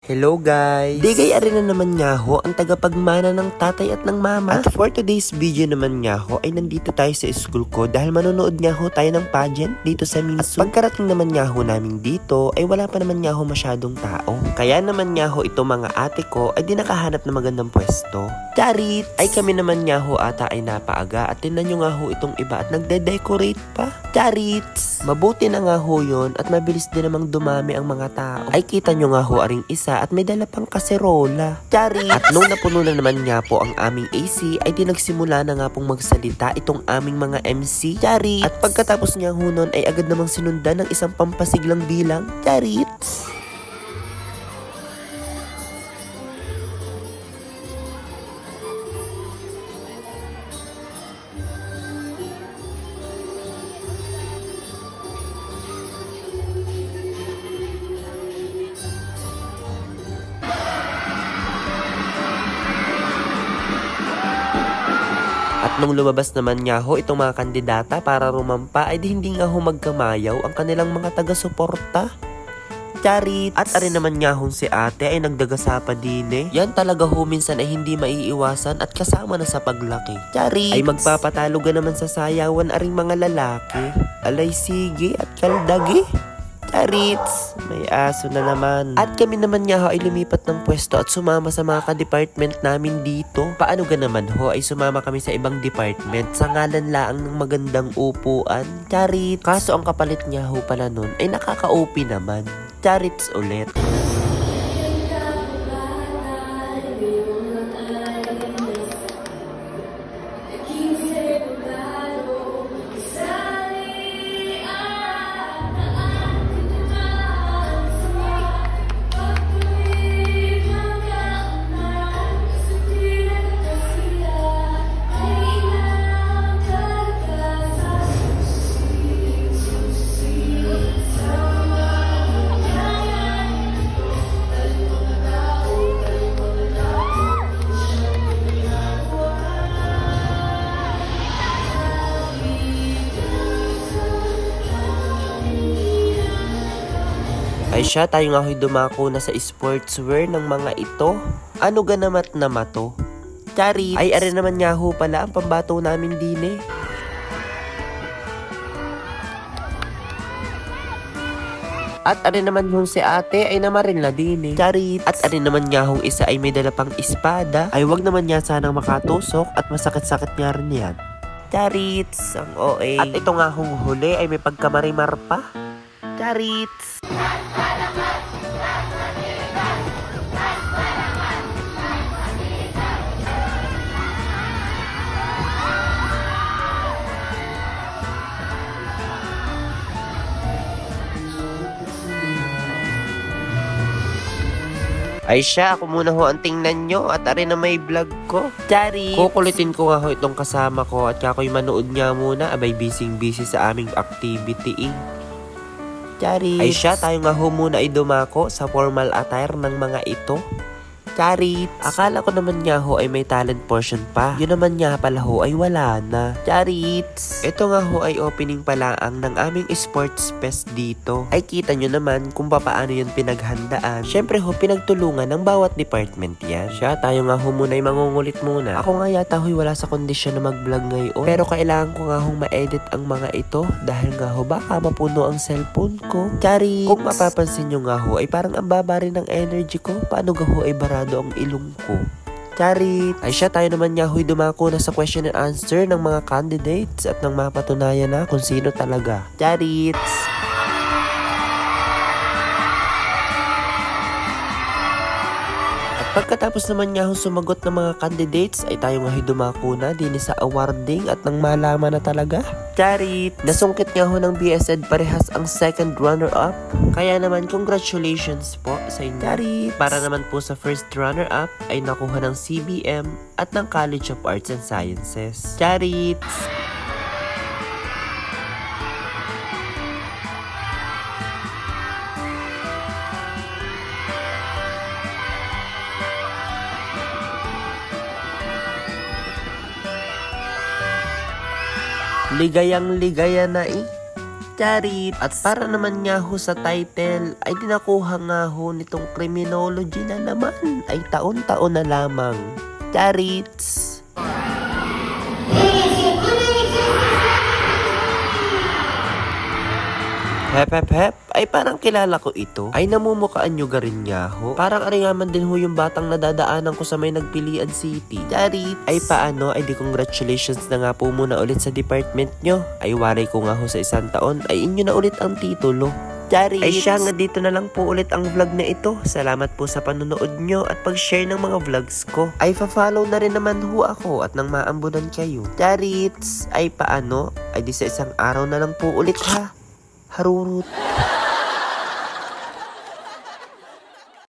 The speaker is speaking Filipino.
Hello guys! Digay ari na naman nga ho ang tagapagmana ng tatay at ng mama. At for today's video naman nga ho ay nandito tayo sa school ko dahil manonood nga ho tayo ng pageant dito sa Minsu. At pagkarating naman nga ho namin dito ay wala pa naman nga ho masyadong tao. Kaya naman nga ho ito mga ate ko ay di nakahanap ng magandang pwesto. Charit! Ay kami naman nga ho ata ay napaaga at tinan nyo nga ho itong iba at nagde-decorate pa. Charits! Mabuti na nga ho yun at mabilis din namang dumami ang mga tao. Ay kita nyo nga ho aring isa at may dala pang kaserola. Charits! At nung napuno na naman nga po ang aming AC ay di nagsimula na nga pong magsalita itong aming mga MC. Charits! At pagkatapos nga ho nun ay agad namang sinundan ng isang pampasiglang bilang. Charits! At nung lumabas naman nga ho itong mga kandidata para rumampa ay di hindi nga ho magkamayaw ang kanilang mga taga-suporta. Charit! At arin naman nga ho si ate ay nagdagasapa din eh. Yan talaga ho minsan ay hindi maiiwasan at kasama na sa paglaki. Charit! Ay magpapatalo ka naman sa sayawan aring mga lalaki. Alay sige at kaldagi. Charits! May aso na naman. At kami naman nga ho ay lumipat ng pwesto at sumama sa mga ka-department namin dito. Paano ga naman ho ay sumama kami sa ibang department sa ngalan laang ng magandang upuan. Charits! Kaso ang kapalit nga ho pala nun ay nakaka-OP naman. Charits ulit. Ay siya, tayo nga ho'y dumako na sa sportswear ng mga ito. Ano ganamat na mato? Charits! Ay are naman nga ho pala ang pambato namin din eh. At are naman hong si ate ay namarin na din eh. Charits! At are naman nga hong isa ay may dala pang espada. Ay wag naman niya sanang makatusok at masakit-sakit nga rin yan. Charits! Ang OA. At ito nga hong huli ay may pagkamarimar pa. Charits! Ay siya, ako muna ho ang tingnan nyo at ari na may vlog ko. Charits! Kukulitin ko nga ho itong kasama ko at kako'y manood nga muna. Abay busy sa aming activity eh. Charits! Ay siya, tayo nga ho muna ay dumako sa formal attire ng mga ito. Charits! Akala ko naman nga ho ay may talent portion pa. Yun naman nga pala ho ay wala na. Charits! Ito nga ho ay opening palaang ng aming sports fest dito. Ay kita nyo naman kung paano yun pinaghandaan. Syempre ho, pinagtulungan ng bawat department yan. Siya, tayo nga ho muna ay mangungulit muna. Ako nga yata ho'y wala sa kondisyon na mag-vlog ngayon. Pero kailangan ko nga hong ma-edit ang mga ito. Dahil nga ho, baka mapuno ang cellphone ko. Charits! Kung mapapansin nyo nga ho, ay parang ang baba rin ng energy ko. Paano ga ho ay barado ang ilong ko. Charits! Ay siya, tayo naman nga ho'y dumako na sa question and answer ng mga candidates at nang mapatunayan na kung sino talaga. Charits! Pagkatapos naman nga sumagot ng mga candidates ay tayo nga dumako na din sa awarding at nang malaman na talaga. Charits! Nasungkit nga ho ng BSED parehas ang second runner-up. Kaya naman congratulations po sa inyo. Charits! Para naman po sa first runner-up ay nakuha ng CBM at ng College of Arts and Sciences. Charits! Ligayang ligaya na eh. Charit. At para naman nga ho sa title, ay dinakuha nga ho nitong criminology na naman ay taon-taon na lamang. Charits. Hep hep hep, ay parang kilala ko ito. Ay namumukaan nyo garin nga ho. Parang aringaman din ho yung batang nadadaanan ko sa may Nagpilian City. Charit. Ay paano, ay di congratulations na nga po muna ulit sa department nyo. Ay waray ko nga ho sa 1 taon, ay inyo na ulit ang titulo. Charit. Ay siya nga dito na lang po ulit ang vlog na ito. Salamat po sa panonood nyo at pag-share ng mga vlogs ko. Ay fa-follow na rin naman ho ako at nang maambunan kayo. Charits. Ay paano, ay di sa 1 araw na lang po ulit ha. Harurut.